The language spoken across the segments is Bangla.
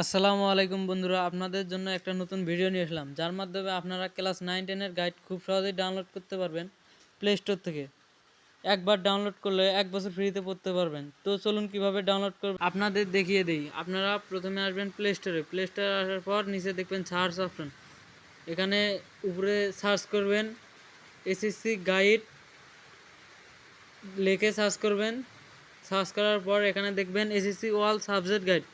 আসসালামু আলাইকুম বন্ধুরা, আপনাদের জন্য একটা নতুন ভিডিও নিয়ে আসলাম, যার মাধ্যমে আপনারা ক্লাস 9-10 এর গাইড খুব সহজেই ডাউনলোড করতে পারবেন প্লে স্টোর থেকে। একবার ডাউনলোড করলে 1 বছর ফ্রিতে পড়তে পারবেন। তো চলুন কিভাবে ডাউনলোড করবেন আপনাদের দেখিয়ে দিই। আপনারা প্রথমে আসবেন প্লে স্টোরে আসার পর নিচে দেখবেন সার্চ অপশন। এখানে উপরে সার্চ করবেন এসএসসি গাইড লিখে সার্চ করবেন। সার্চ করার পর এখানে দেখবেন এসএসসি অল সাবজেক্ট গাইড,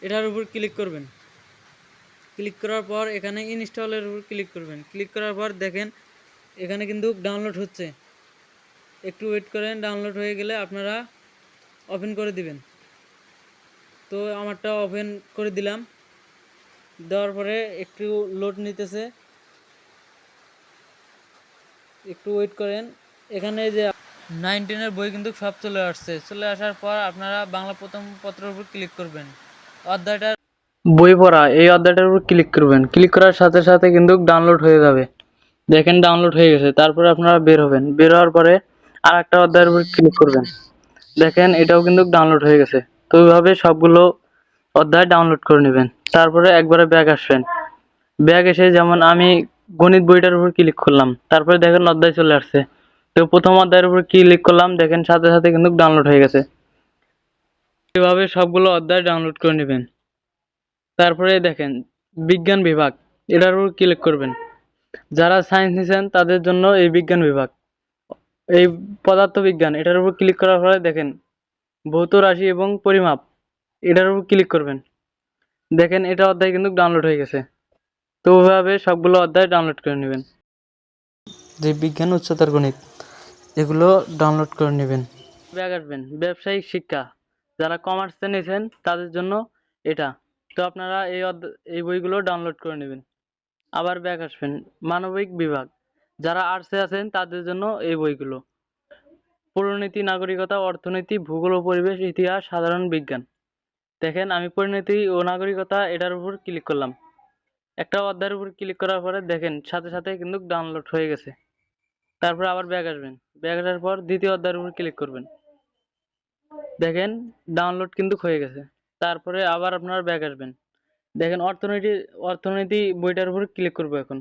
এটার উপর ক্লিক করবেন। ক্লিক করার পর এখানে ইনস্টলের উপর ক্লিক করবেন। ক্লিক করার পর দেখেন এখানে কিন্তু ডাউনলোড হচ্ছে, একটু ওয়েট করেন। ডাউনলোড হয়ে গেলে আপনারা ওপেন করে দিবেন। তো আমারটা ওপেন করে দিলাম। দেওয়ার পরে একটু লোড নিতেছে, একটু ওয়েট করেন। এখানে যে 9-10 এর বই কিন্তু সব চলে আসছে। চলে আসার পর আপনারা বাংলা প্রথম পত্রের উপর ক্লিক করবেন। অধ্যায়টা বই পড়া, এই অধ্যায়টার উপর ক্লিক করবেন। ক্লিক করার সাথে সাথে কিন্তু ডাউনলোড হয়ে যাবে। দেখেন ডাউনলোড হয়ে গেছে। তারপরে আপনারা বের হবেন। বের হওয়ার পরে আর একটা অধ্যায়ের উপর ক্লিক করবেন। দেখেন এটাও কিন্তু ডাউনলোড হয়ে গেছে। তো এইভাবে সবগুলো অধ্যায় ডাউনলোড করে নেবেন। তারপরে একবারে ব্যাক আসবেন। ব্যাক এসে যেমন আমি গণিত বইটার উপর ক্লিক করলাম, তারপরে দেখেন অধ্যায় চলে আসছে। তো প্রথম অধ্যায়ের উপর ক্লিক করলাম, দেখেন সাথে সাথে কিন্তু ডাউনলোড হয়ে গেছে। এভাবে সবগুলো অধ্যায় ডাউনলোড করে নেবেন। তারপরে দেখেন বিজ্ঞান বিভাগ, এটার উপর ক্লিক করবেন। যারা সায়েন্স নিছেন তাদের জন্য এই বিজ্ঞান বিভাগ, এই পদার্থ বিজ্ঞান, এটার উপর ক্লিক করার পরে দেখেন ভৌত রাশি এবং পরিমাপ, এটার উপর ক্লিক করবেন। দেখেন এটা অধ্যায় কিন্তু ডাউনলোড হয়ে গেছে। তো ওইভাবে সবগুলো অধ্যায় ডাউনলোড করে নেবেন। যে বিজ্ঞান উচ্চতর গণিত, এগুলো ডাউনলোড করে নেবেন। ব্যাক আসবেন ব্যবসায়িক শিক্ষা, যারা কমার্সে নিয়েছেন তাদের জন্য এটা। তো আপনারা এই বইগুলো ডাউনলোড করে নেবেন। আবার ব্যাক আসবেন মানবিক বিভাগ, যারা আর্টসে আছেন তাদের জন্য এই বইগুলো। পরিণতি, নাগরিকতা, অর্থনীতি, ভূগোল ও পরিবেশ, ইতিহাস, সাধারণ বিজ্ঞান। দেখেন আমি পরিণতি ও নাগরিকতা এটার উপর ক্লিক করলাম। একটা অধ্যায়ের উপর ক্লিক করার পরে দেখেন সাথে সাথে কিন্তু ডাউনলোড হয়ে গেছে। তারপর আবার ব্যাক আসবেন। ব্যাক আসার পর দ্বিতীয় অধ্যায়ের উপর ক্লিক করবেন। দেখেন ডাউনলোড কিন্তু হয়ে গেছে। তারপরে আবার আপনারা ব্যাক আসবেন। দেখেন অর্থনীতি বইটার উপর ক্লিক করবো এখন।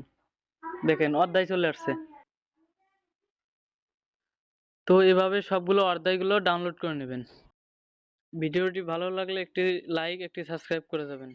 দেখেন অধ্যায় চলে আসছে। তো এভাবে সবগুলো অধ্যায়গুলো ডাউনলোড করে নেবেন। ভিডিওটি ভালো লাগলে একটি লাইক, একটি সাবস্ক্রাইব করে যাবেন।